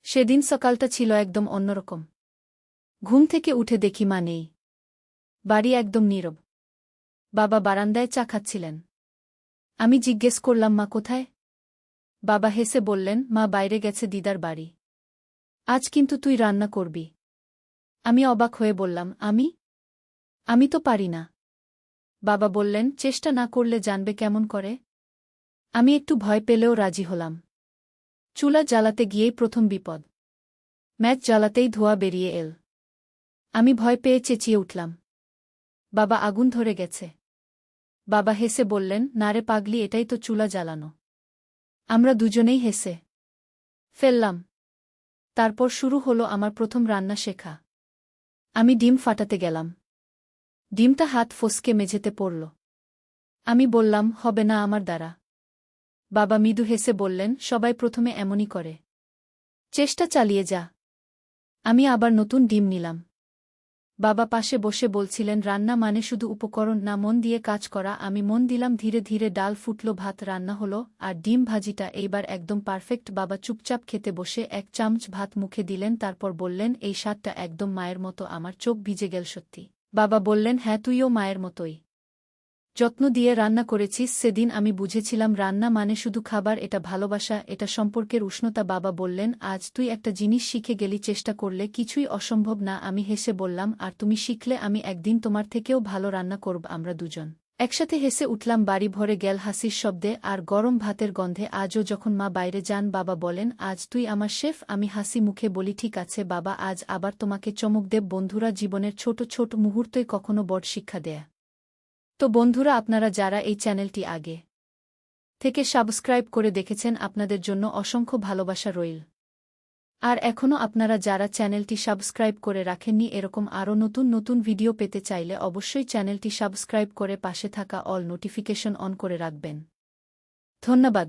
সেদিন সকালটা ছিল একদম অন্যরকম। ঘুম থেকে উঠে দেখি মা নেই। বাড়ি একদম নীরব। বাবা বারান্দায় চা খাচ্ছিলেন। আমি জিজ্ঞেস করলাম, মা কোথায়? বাবা হেসে বললেন, মা বাইরে গেছে দিদার বাড়ি। আজ কিন্তু তুই রান্না করবি। আমি অবাক হয়ে বললাম, আমি তো পারি না। বাবা বললেন, চেষ্টা না করলে জানবে কেমন করে? আমি একটু ভয় পেলেও রাজি হলাম। চুলা জ্বালাতে গিয়েই প্রথম বিপদ। ম্যাচ জ্বালাতেই ধোঁয়া বেরিয়ে এল। আমি ভয় পেয়ে চেঁচিয়ে উঠলাম, বাবা আগুন ধরে গেছে। বাবা হেসে বললেন, না রে পাগলি, এটাই তো চুলা জ্বালানো। আমরা দুজনেই হেসে ফেললাম। তারপর শুরু হলো আমার প্রথম রান্না শেখা। আমি ডিম ফাটাতে গেলাম। ডিমটা হাত ফসকে মেঝেতে পড়ল। আমি বললাম, হবে না আমার দ্বারা। বাবা মৃদু হেসে বললেন, সবাই প্রথমে এমনই করে। চেষ্টা চালিয়ে যা। আমি আবার নতুন ডিম নিলাম। বাবা পাশে বসে বলছিলেন, রান্না মানে শুধু উপকরণ না, মন দিয়ে কাজ করা। আমি মন দিলাম। ধীরে ধীরে ডাল ফুটল, ভাত রান্না হলো, আর ডিম ভাজিটা এইবার একদম পারফেক্ট। বাবা চুপচাপ খেতে বসে 1 চামচ ভাত মুখে দিলেন, তারপর বললেন, এই স্বাদটা একদম মায়ের মতো। আমার চোখ ভিজে গেল সত্যি। বাবা বললেন, হ্যাঁ, তুইও মায়ের মতোই যত্ন দিয়ে রান্না করেছিস। সেদিন আমি বুঝেছিলাম রান্না মানে শুধু খাবার, এটা ভালোবাসা, এটা সম্পর্কের উষ্ণতা। বাবা বললেন, আজ তুই একটা জিনিস শিখে গেলি, চেষ্টা করলে কিছুই অসম্ভব না। আমি হেসে বললাম, আর তুমি শিখলে আমি একদিন তোমার থেকেও ভালো রান্না করব। আমরা দুজন একসাথে হেসে উঠলাম। বাড়ি ভরে গেল হাসির শব্দে আর গরম ভাতের গন্ধে। আজও যখন মা বাইরে যান, বাবা বলেন, আজ তুই আমার শেফ। আমি হাসি মুখে বলি, ঠিক আছে বাবা, আজ আবার তোমাকে চমক দেব। বন্ধুরা, জীবনের ছোট ছোট মুহূর্তই কখনো বড় শিক্ষা দেয়। তো বন্ধুরা, আপনারা যারা এই চ্যানেলটি আগে থেকে সাবস্ক্রাইব করে দেখেছেন, আপনাদের জন্য অসংখ্য ভালোবাসা রইল। আর এখনও আপনারা যারা চ্যানেলটি সাবস্ক্রাইব করে রাখেননি, এরকম আরও নতুন নতুন ভিডিও পেতে চাইলে অবশ্যই চ্যানেলটি সাবস্ক্রাইব করে পাশে থাকা অল নোটিফিকেশন অন করে রাখবেন। ধন্যবাদ।